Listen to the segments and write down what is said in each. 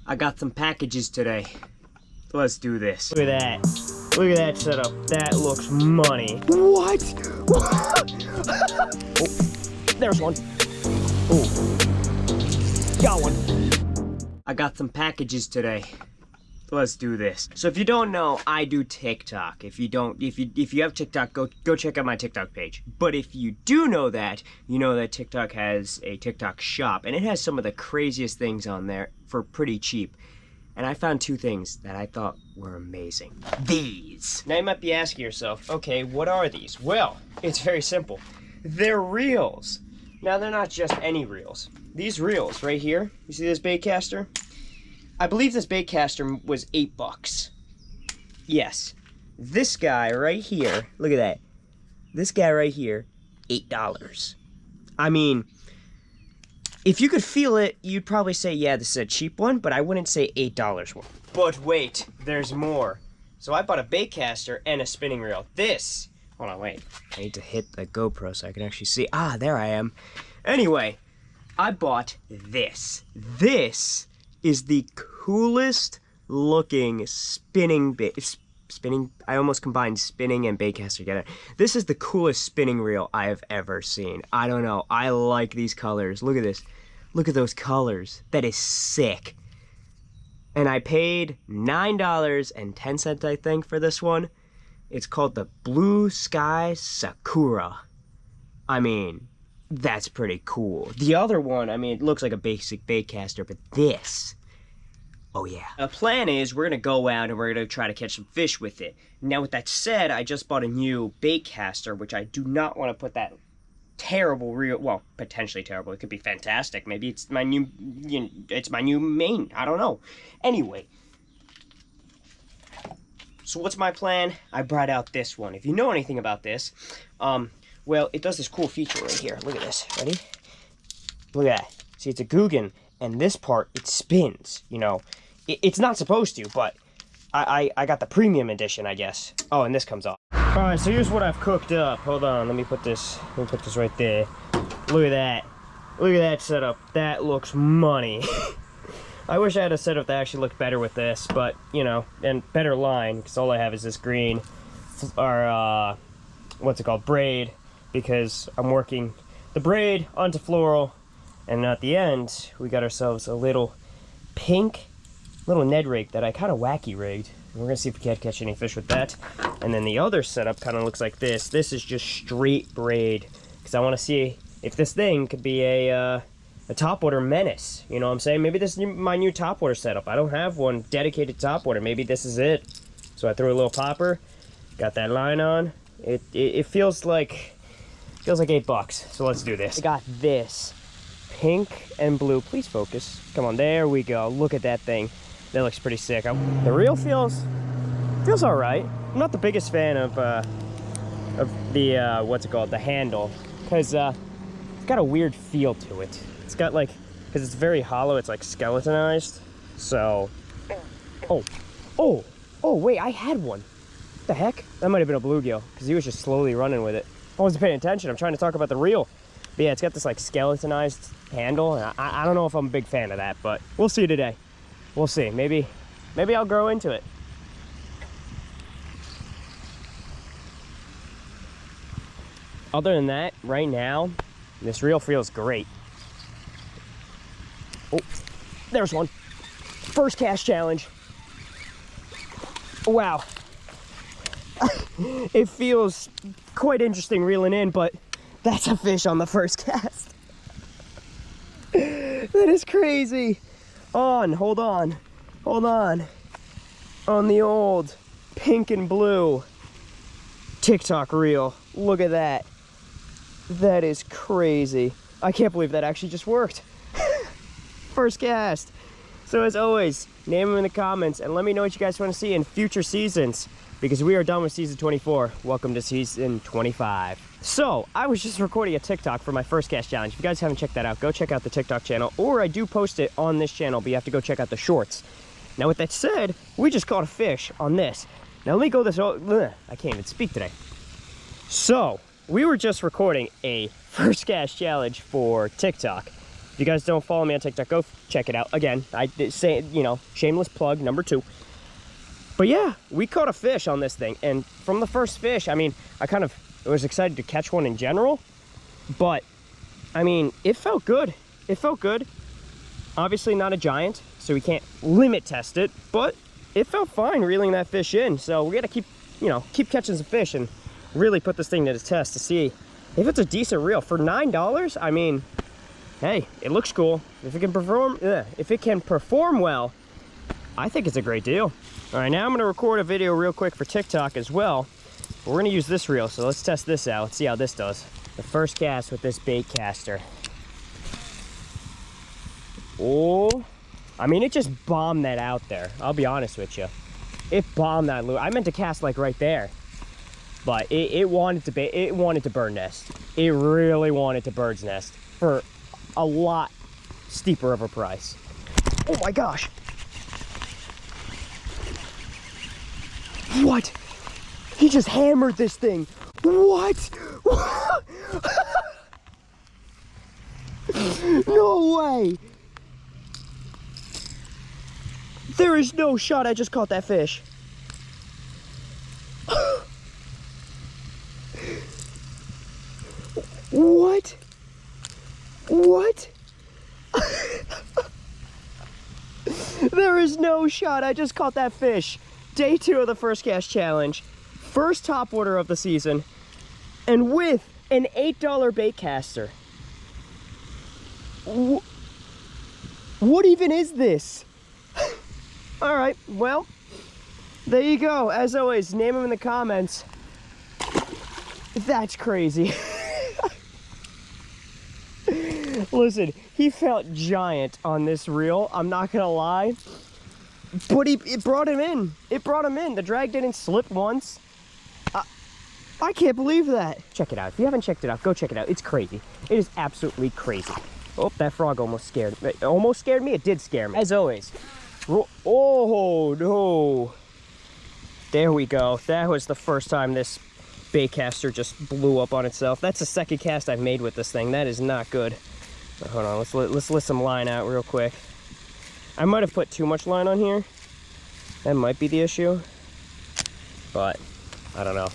I got some packages today. Let's do this. Look at that. Look at that setup. That looks money. What? Oh, there's one. Oh, got one. I got some packages today. Let's do this. So if you don't know, I do TikTok. If you have TikTok, go check out my TikTok page. But if you do know that, you know that TikTok has a TikTok shop, and it has some of the craziest things on there for pretty cheap. And I found two things that I thought were amazing. These. Now you might be asking yourself, okay, what are these? Well, it's very simple. They're reels. Now they're not just any reels. These reels right here, you see this Baitcaster? I believe this Baitcaster was $8. Yes. This guy right here, look at that. This guy right here, $8. I mean, if you could feel it, you'd probably say, yeah, this is a cheap one, but I wouldn't say $8 one. But wait, there's more. So I bought a Baitcaster and a spinning reel. This, hold on, wait. I need to hit the GoPro so I can actually see. Ah, there I am. Anyway, I bought this. This is the coolest looking spinning, I almost combined spinning and Baitcaster together. This is the coolest spinning reel I have ever seen. I don't know, I like these colors. Look at this. Look at those colors. That is sick. And I paid $9.10, I think, for this one. It's called the Blue Sky Sakura. I mean, that's pretty cool. The other one, I mean, it looks like a basic Baitcaster, but this, oh yeah. The plan is we're gonna go out and we're gonna try to catch some fish with it. Now with that said, I just bought a new Baitcaster, which I do not want to put that terrible reel, well, potentially terrible. It could be fantastic. Maybe it's my new, it's my new main. I don't know. Anyway. So what's my plan? I brought out this one. If you know anything about this, well, it does this cool feature right here. Look at this. Ready? Look at that. See, it's a Guggen, and this part, it spins, you know. It's not supposed to, but I got the premium edition, I guess. Oh, and this comes off. All right, so here's what I've cooked up. Hold on, let me put this right there. Look at that. Look at that setup. That looks money. I wish I had a setup that actually looked better with this, but, you know, and better line, because all I have is this green, or, what's it called, braid, because I'm working the braid onto floral, and at the end, we got ourselves a little pink, little Ned rig that I kind of wacky rigged. And we're gonna see if we can't catch any fish with that. And then the other setup kind of looks like this. This is just straight braid, because I want to see if this thing could be a topwater menace. You know what I'm saying? Maybe this is my new topwater setup. I don't have one dedicated topwater. Maybe this is it. So I threw a little popper, got that line on. It feels like $8. So let's do this. I got this pink and blue. Please focus. Come on, there we go. Look at that thing. That looks pretty sick. The reel feels all right. I'm not the biggest fan of the what's it called, the handle, because it's got a weird feel to it. It's got like, because it's very hollow, it's like skeletonized. So, oh wait, I had one. What the heck? That might have been a bluegill, because he was just slowly running with it. I wasn't paying attention. I'm trying to talk about the reel. But yeah, it's got this like skeletonized handle, and I don't know if I'm a big fan of that, but we'll see today. We'll see. Maybe I'll grow into it. Other than that, right now, this reel feels great. Oh, there's one. First cast challenge. Wow. It feels quite interesting reeling in, but that's a fish on the first cast. That is crazy. Hold on. On the old pink and blue TikTok reel. Look at that. That is crazy. I can't believe that actually just worked. First cast. So as always, name them in the comments and let me know what you guys want to see in future seasons, because we are done with season 24. Welcome to season 25. So I was just recording a TikTok for my first cast challenge. If you guys haven't checked that out, go check out the TikTok channel, or I do post it on this channel, but you have to go check out the shorts. Now with that said, we just caught a fish on this. Now let me go this, I can't even speak today. So we were just recording a first cast challenge for TikTok, If you guys don't follow me on TikTok, go check it out. Again, I say, you know, shameless plug number 2. But yeah, we caught a fish on this thing, and from the first fish, I mean, I was excited to catch one in general, but I mean, it felt good. It felt good. Obviously not a giant, so we can't limit test it, but it felt fine reeling that fish in. So we gotta keep, you know, keep catching some fish and really put this thing to the test to see if it's a decent reel. For $9, I mean, hey, it looks cool. If it can perform well, I think it's a great deal. All right, now I'm gonna record a video real quick for TikTok as well. We're gonna use this reel, so let's test this out. Let's see how this does. The first cast with this Baitcaster. Oh, I mean, it just bombed that out there. I'll be honest with you. It bombed that lure. I meant to cast like right there, but it wanted to bird nest. It really wanted to bird's nest for a lot steeper of a price. Oh my gosh. What? He just hammered this thing. What? No way. There is no shot I just caught that fish. What? What? There is no shot I just caught that fish. Day 2 of the first cast challenge. First top order of the season. And with an $8 Baitcaster. What even is this? All right, well, there you go. As always, name them in the comments. That's crazy. Listen, he felt giant on this reel, I'm not gonna lie. But it brought him in. It brought him in. The drag didn't slip once. I can't believe that. Check it out. If you haven't checked it out, go check it out. It's crazy. It is absolutely crazy. Oh, that frog almost scared me. It almost scared me. It did scare me. As always. Oh, no. There we go. That was the first time this Baitcaster just blew up on itself. That's the second cast I've made with this thing. That is not good. Hold on. Let's let some line out real quick. I might have put too much line on here. That might be the issue. But I don't know.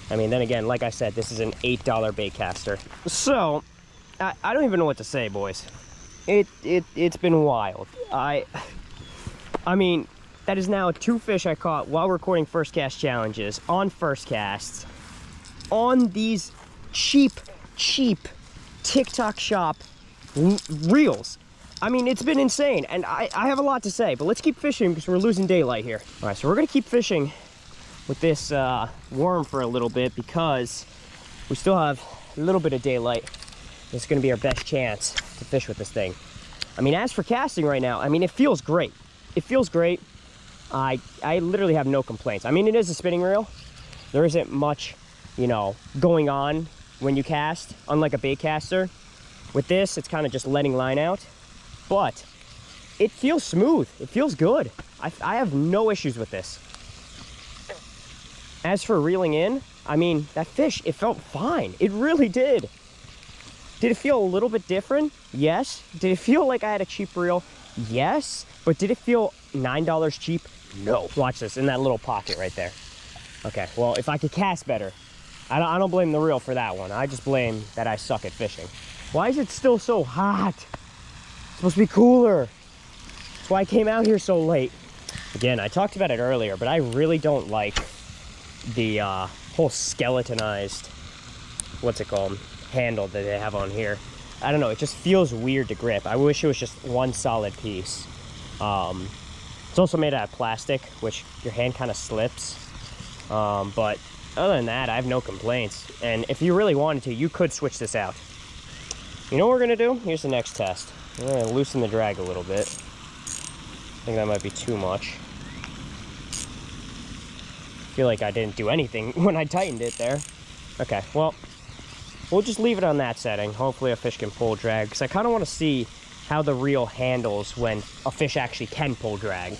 I mean, then again, like I said, this is an $8 Baitcaster. So, I don't even know what to say, boys. It's been wild. I mean, that is now 2 fish I caught while recording first cast challenges on first casts on these cheap TikTok shop reels. I mean, it's been insane, and I have a lot to say, but let's keep fishing because we're losing daylight here. All right, so we're gonna keep fishing with this worm for a little bit because we still have a little bit of daylight. This is gonna be our best chance to fish with this thing. I mean, as for casting right now, I mean, it feels great. It feels great. I literally have no complaints. I mean, it is a spinning reel. There isn't much, you know, going on when you cast, unlike a Baitcaster. With this, it's kind of just letting line out. But it feels smooth. It feels good. I have no issues with this. As for reeling in, I mean, that fish, it felt fine. It really did. Did it feel a little bit different? Yes. Did it feel like I had a cheap reel? Yes. But did it feel $9 cheap? No. Watch this, in that little pocket right there. Okay, well, if I could cast better, I don't blame the reel for that one. I just blame that I suck at fishing. Why is it still so hot? It's supposed to be cooler. That's why I came out here so late. Again, I talked about it earlier, but I really don't like the whole skeletonized, what's it called, handle that they have on here. I don't know, it just feels weird to grip. I wish it was just one solid piece. It's also made out of plastic, which your hand kind of slips. But other than that, I have no complaints. And if you really wanted to, you could switch this out. You know what we're gonna do? Here's the next test. We're gonna loosen the drag a little bit. I think that might be too much. I feel like I didn't do anything when I tightened it there. Okay, well, we'll just leave it on that setting. Hopefully a fish can pull drag, because I kind of want to see how the reel handles when a fish actually can pull drag.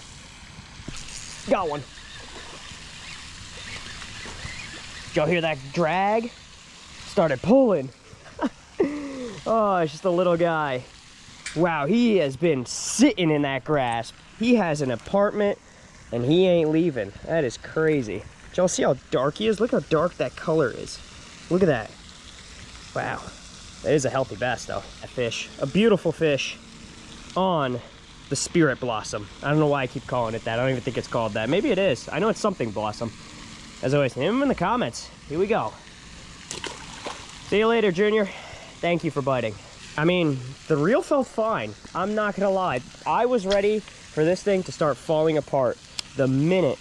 Got one. Did y'all hear that drag? Started pulling. Oh, it's just a little guy. Wow, he has been sitting in that grass. He has an apartment and he ain't leaving. That is crazy. Did y'all see how dark he is? Look how dark that color is. Look at that. Wow. That is a healthy bass though. A fish, a beautiful fish on the spirit blossom. I don't know why I keep calling it that. I don't even think it's called that. Maybe it is. I know it's something blossom. As always, leave them in the comments. Here we go. See you later, Junior. Thank you for biting. I mean, the reel felt fine. I'm not gonna lie. I was ready for this thing to start falling apart the minute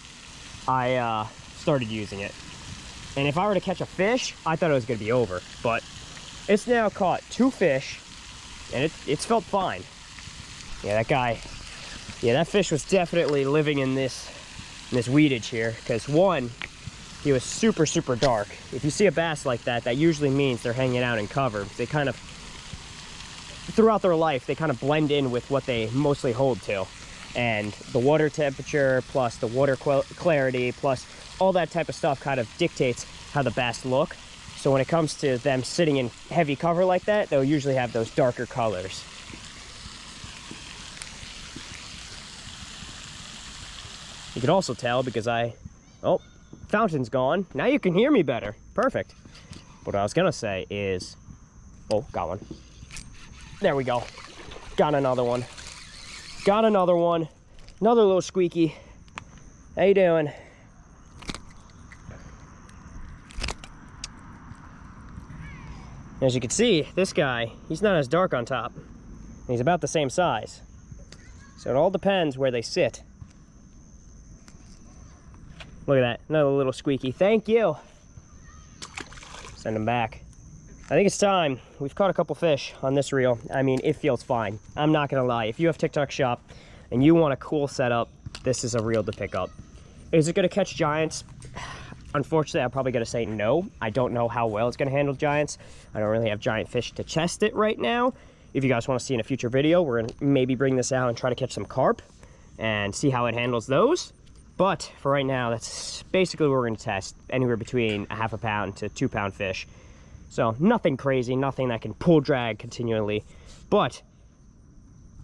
I started using it. And if I were to catch a fish, I thought it was gonna be over. But it's now caught 2 fish, and it's felt fine. Yeah, that guy, yeah, that fish was definitely living in this weedage here. Because one, he was super, super dark. If you see a bass like that, that usually means they're hanging out in cover. They kind of, throughout their life, they kind of blend in with what they mostly hold to. And the water temperature, plus the water clarity, plus all that type of stuff kind of dictates how the bass look. So when it comes to them sitting in heavy cover like that, they'll usually have those darker colors. You can also tell because oh, fountain's gone. Now you can hear me better. Perfect. What I was gonna say is, oh, got one. There we go. Got another one. Got another one. Another little squeaky. How you doing? As you can see, this guy, he's not as dark on top. He's about the same size. So it all depends where they sit. Look at that, another little squeaky. Thank you. Send him back. I think it's time. We've caught a couple fish on this reel. I mean, it feels fine. I'm not gonna lie. If you have TikTok Shop and you want a cool setup, this is a reel to pick up. Is it gonna catch giants? Unfortunately, I'm probably gonna say no. I don't know how well it's gonna handle giants. I don't really have giant fish to test it right now. If you guys wanna see in a future video, we're gonna maybe bring this out and try to catch some carp and see how it handles those. But for right now, that's basically what we're gonna test. Anywhere between a ½ pound to 2 pound fish. So nothing crazy, nothing that can pull drag continually. But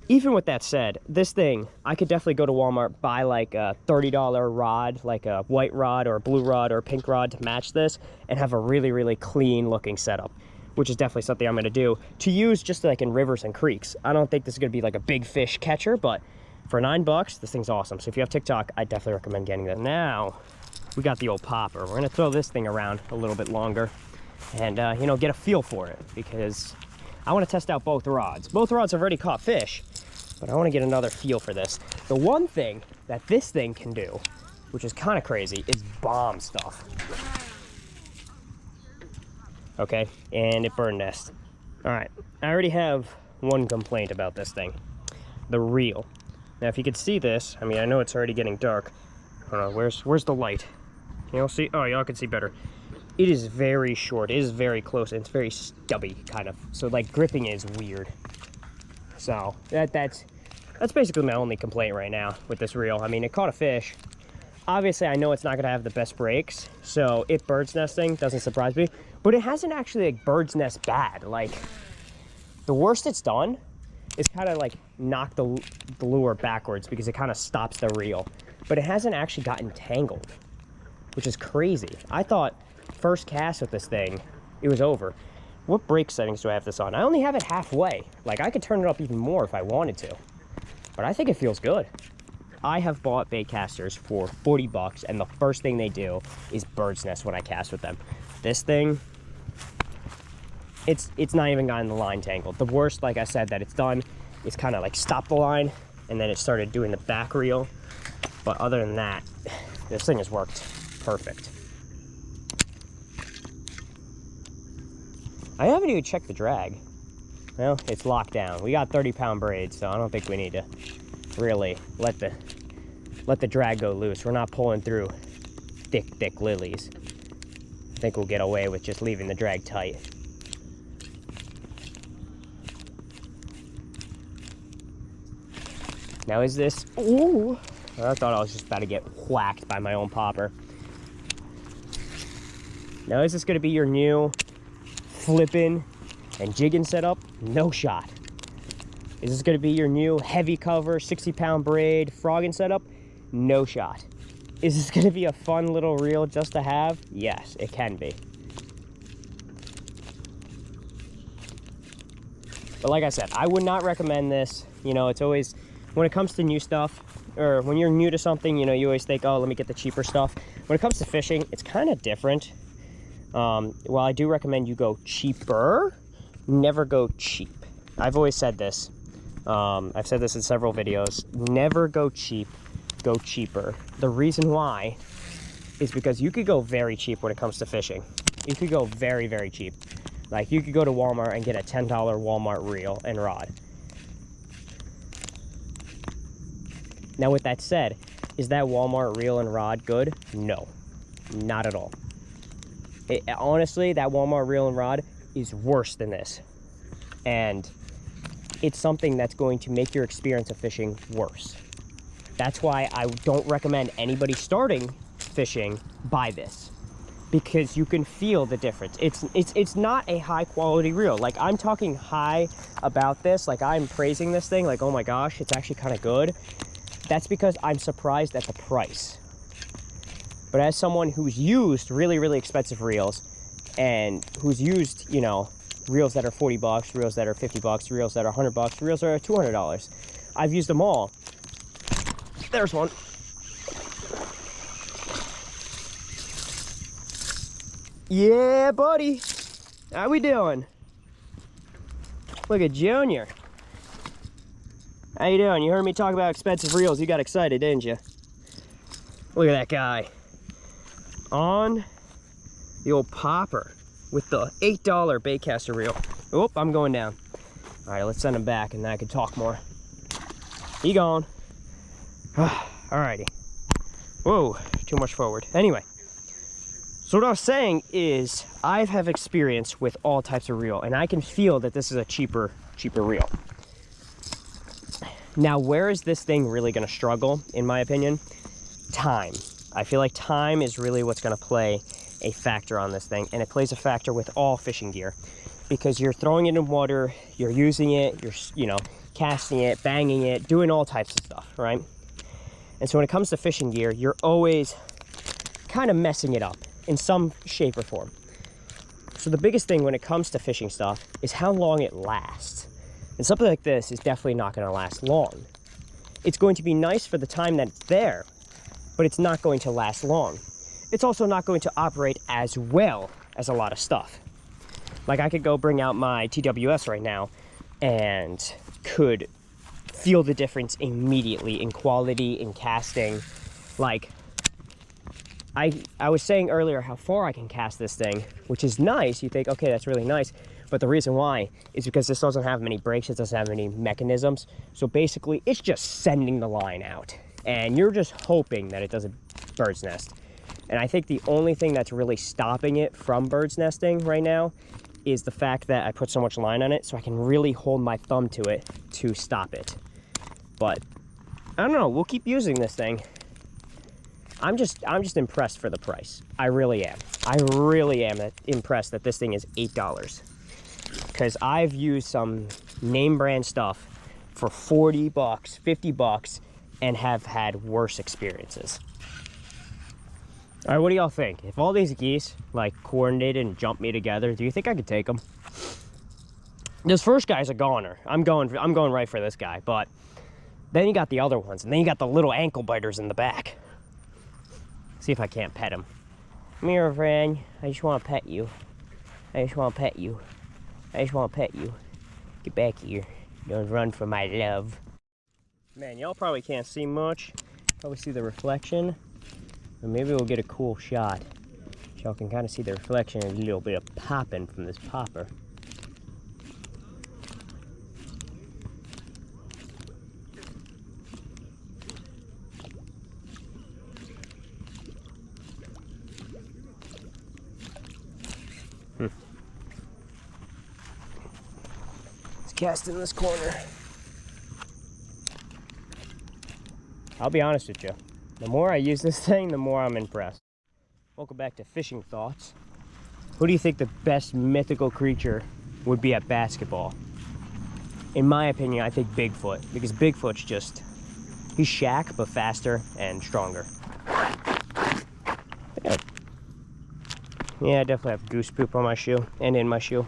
even with that said, this thing, I could definitely go to Walmart, buy like a $30 rod, like a white rod or a blue rod or a pink rod to match this, and have a really, really clean looking setup, which is definitely something I'm gonna do to use just like in rivers and creeks. I don't think this is gonna be like a big fish catcher, but for $9, this thing's awesome. So if you have TikTok, I definitely recommend getting that. Now, we got the old popper. We're gonna throw this thing around a little bit longer and, you know, get a feel for it because I wanna test out both rods. Both rods have already caught fish, but I wanna get another feel for this. The one thing that this thing can do, which is kinda crazy, is bomb stuff. Okay, and it bird nest. All right, I already have one complaint about this thing, the reel. Now, if you could see this, I mean, I know it's already getting dark. I don't know, where's the light? Can y'all see? Oh, y'all can see better. It is very short. It is very close. And it's very stubby, kind of. So, like, gripping is weird. So, that's basically my only complaint right now with this reel. I mean, it caught a fish. Obviously, I know it's not going to have the best breaks. So, it bird's nesting doesn't surprise me. But it hasn't actually, like, bird's nest bad. Like, the worst it's done is kind of like knock the lure backwards because it kind of stops the reel. But it hasn't actually gotten tangled, which is crazy. I thought first cast with this thing, it was over. What brake settings do I have this on? I only have it halfway. Like, I could turn it up even more if I wanted to. But I think it feels good. I have bought Baitcasters for $40, and the first thing they do is bird's nest when I cast with them. This thing, it's not even gotten the line tangled. The worst, like I said, that it's done is kind of like stop the line, and then it started doing the back reel. But other than that, this thing has worked perfect. I haven't even checked the drag. Well, it's locked down. We got 30-pound braids, so I don't think we need to really let the drag go loose. We're not pulling through thick lilies. I think we'll get away with just leaving the drag tight. Now is this, ooh, I thought I was just about to get whacked by my own popper. Now is this gonna be your new flipping and jigging setup? No shot. Is this gonna be your new heavy cover, 60-pound braid, frogging setup? No shot. Is this gonna be a fun little reel just to have? Yes, it can be. But like I said, I would not recommend this. You know, it's always, when it comes to new stuff, or when you're new to something, you know, you always think, oh, let me get the cheaper stuff. When it comes to fishing, it's kind of different. While I do recommend you go cheaper, never go cheap. I've always said this. I've said this in several videos. Never go cheap, go cheaper. The reason why is because you could go very cheap when it comes to fishing. You could go very, very cheap. Like, you could go to Walmart and get a $10 Walmart reel and rod. Now, with that said, is that Walmart reel and rod good? No, not at all. Honestly, that Walmart reel and rod is worse than this. And it's something that's going to make your experience of fishing worse. That's why I don't recommend anybody starting fishing buy this, because you can feel the difference. It's not a high quality reel. Like, I'm talking high about this, like I'm praising this thing, like, oh my gosh, it's actually kind of good. That's because I'm surprised at the price. But as someone who's used really, really expensive reels, and who's used, you know, reels that are 40 bucks, reels that are 50 bucks, reels that are 100 bucks, reels that are $200. I've used them all. There's one. Yeah, buddy. How we doing? Look at Junior. How you doing? You heard me talk about expensive reels. You got excited, didn't you? Look at that guy. On the old popper with the $8 Baitcaster reel. Oh, I'm going down. All right, let's send him back and then I can talk more. He gone. Alrighty. Whoa, too much forward. Anyway, so what I was saying is I have experience with all types of reel, and I can feel that this is a cheaper reel. Now, where is this thing really going to struggle, in my opinion? Time. I feel like time is really what's going to play a factor on this thing, and it plays a factor with all fishing gear, because you're throwing it in water, you're using it, you're, you know, casting it, banging it, doing all types of stuff, right? And so when it comes to fishing gear, you're always kind of messing it up in some shape or form. So the biggest thing when it comes to fishing stuff is how long it lasts. And something like this is definitely not going to last long. It's going to be nice for the time that it's there, but it's not going to last long. It's also not going to operate as well as a lot of stuff. Like, I could go bring out my TWS right now and could feel the difference immediately in quality, in casting. Like, I was saying earlier how far I can cast this thing, which is nice. You think, okay, that's really nice. But the reason why is because this doesn't have many brakes, it doesn't have any mechanisms. So basically, it's just sending the line out. And you're just hoping that it doesn't bird's nest. And I think the only thing that's really stopping it from bird's nesting right now is the fact that I put so much line on it, so I can really hold my thumb to it to stop it. But I don't know, we'll keep using this thing. I'm just impressed for the price. I really am. I really am impressed that this thing is $8. Because I've used some name brand stuff for 40 bucks, 50 bucks, and have had worse experiences. All right, what do y'all think? If all these geese like coordinated and jumped me together, do you think I could take them? This first guy's a goner. I'm going right for this guy, but then you got the other ones, and then you got the little ankle biters in the back. See if I can't pet him. Come here, friend. I just want to pet you. I just want to pet you. I just want to pet you. Get back here. Don't run from my love. Man, y'all probably can't see much. Probably see the reflection. Or maybe we'll get a cool shot. Y'all can kind of see the reflection and a little bit of popping from this popper. Let's cast in this corner. I'll be honest with you. The more I use this thing, the more I'm impressed. Welcome back to Fishing Thoughts. Who do you think the best mythical creature would be at basketball? in my opinion, I think Bigfoot, because Bigfoot's just, he's Shaq, but faster and stronger. Yeah, I definitely have goose poop on my shoe and in my shoe.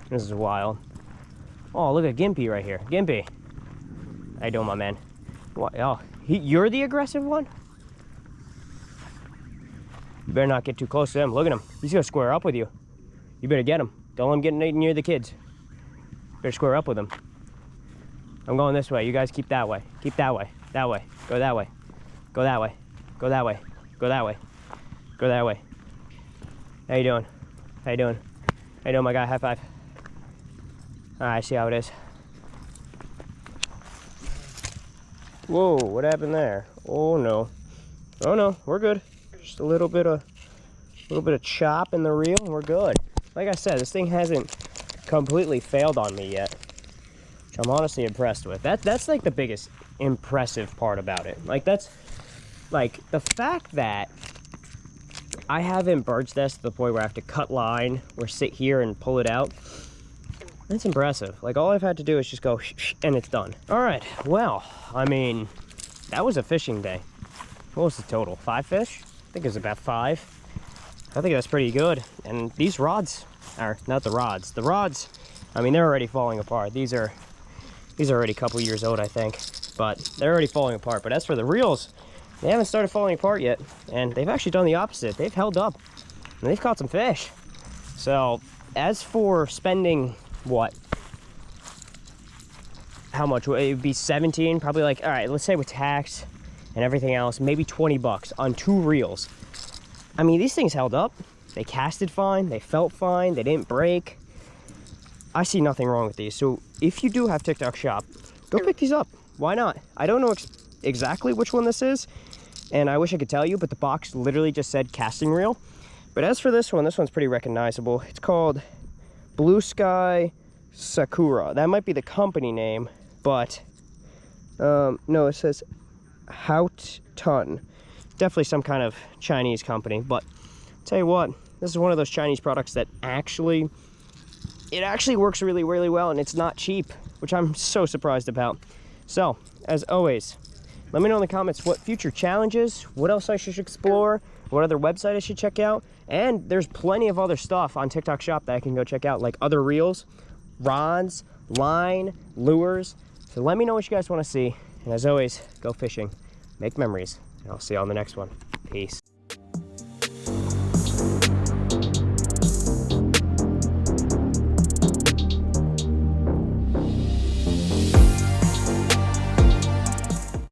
This is wild. Oh, look at Gimpy right here. Gimpy. How you doing, my man? What? Oh, you're the aggressive one? You better not get too close to him. Look at him. He's gonna square up with you. You better get him. Don't let him get near the kids. Better square up with him. I'm going this way. You guys keep that way. Keep that way. That way. Go that way. Go that way. Go that way. Go that way. Go that way. How you doing? How you doing? How you doing, my guy? High five. All right, I see how it is. Whoa, what happened there? Oh no. Oh no, we're good. Just a little bit of chop in the reel and we're good. Like I said, this thing hasn't completely failed on me yet, which I'm honestly impressed with. That's like the biggest impressive part about it. Like that's like the fact that I haven't bird's nest to the point where I have to cut line or sit here and pull it out. That's impressive. Like all I've had to do is just go and it's done. All right, well, I mean, that was a fishing day. What was the total? 5 fish? I think it was about 5. I think that's pretty good. And these rods are not the rods. The rods, I mean, they're already falling apart. These are already a couple years old, I think, but they're already falling apart. But as for the reels, they haven't started falling apart yet, and they've actually done the opposite. They've held up, and they've caught some fish. So, as for spending, what? How much? It would be 17, probably like, all right, let's say with tax and everything else, maybe 20 bucks on 2 reels. I mean, these things held up. They casted fine, they felt fine, they didn't break. I see nothing wrong with these. So if you do have TikTok Shop, go pick these up. Why not? I don't know exactly which one this is, and I wish I could tell you, but the box literally just said casting reel. But as for this one's pretty recognizable. It's called Blue Sky Sakura. That might be the company name, but no, it says Hout Ton. Definitely some kind of Chinese company, but I'll tell you what, this is one of those Chinese products that actually works really, really well, and it's not cheap, which I'm so surprised about. So, as always, let me know in the comments what future challenges, what else I should explore, what other website I should check out, and there's plenty of other stuff on TikTok Shop that I can go check out, like other reels, rods, line, lures. So let me know what you guys want to see, and as always, go fishing, make memories, and I'll see you on the next one. Peace.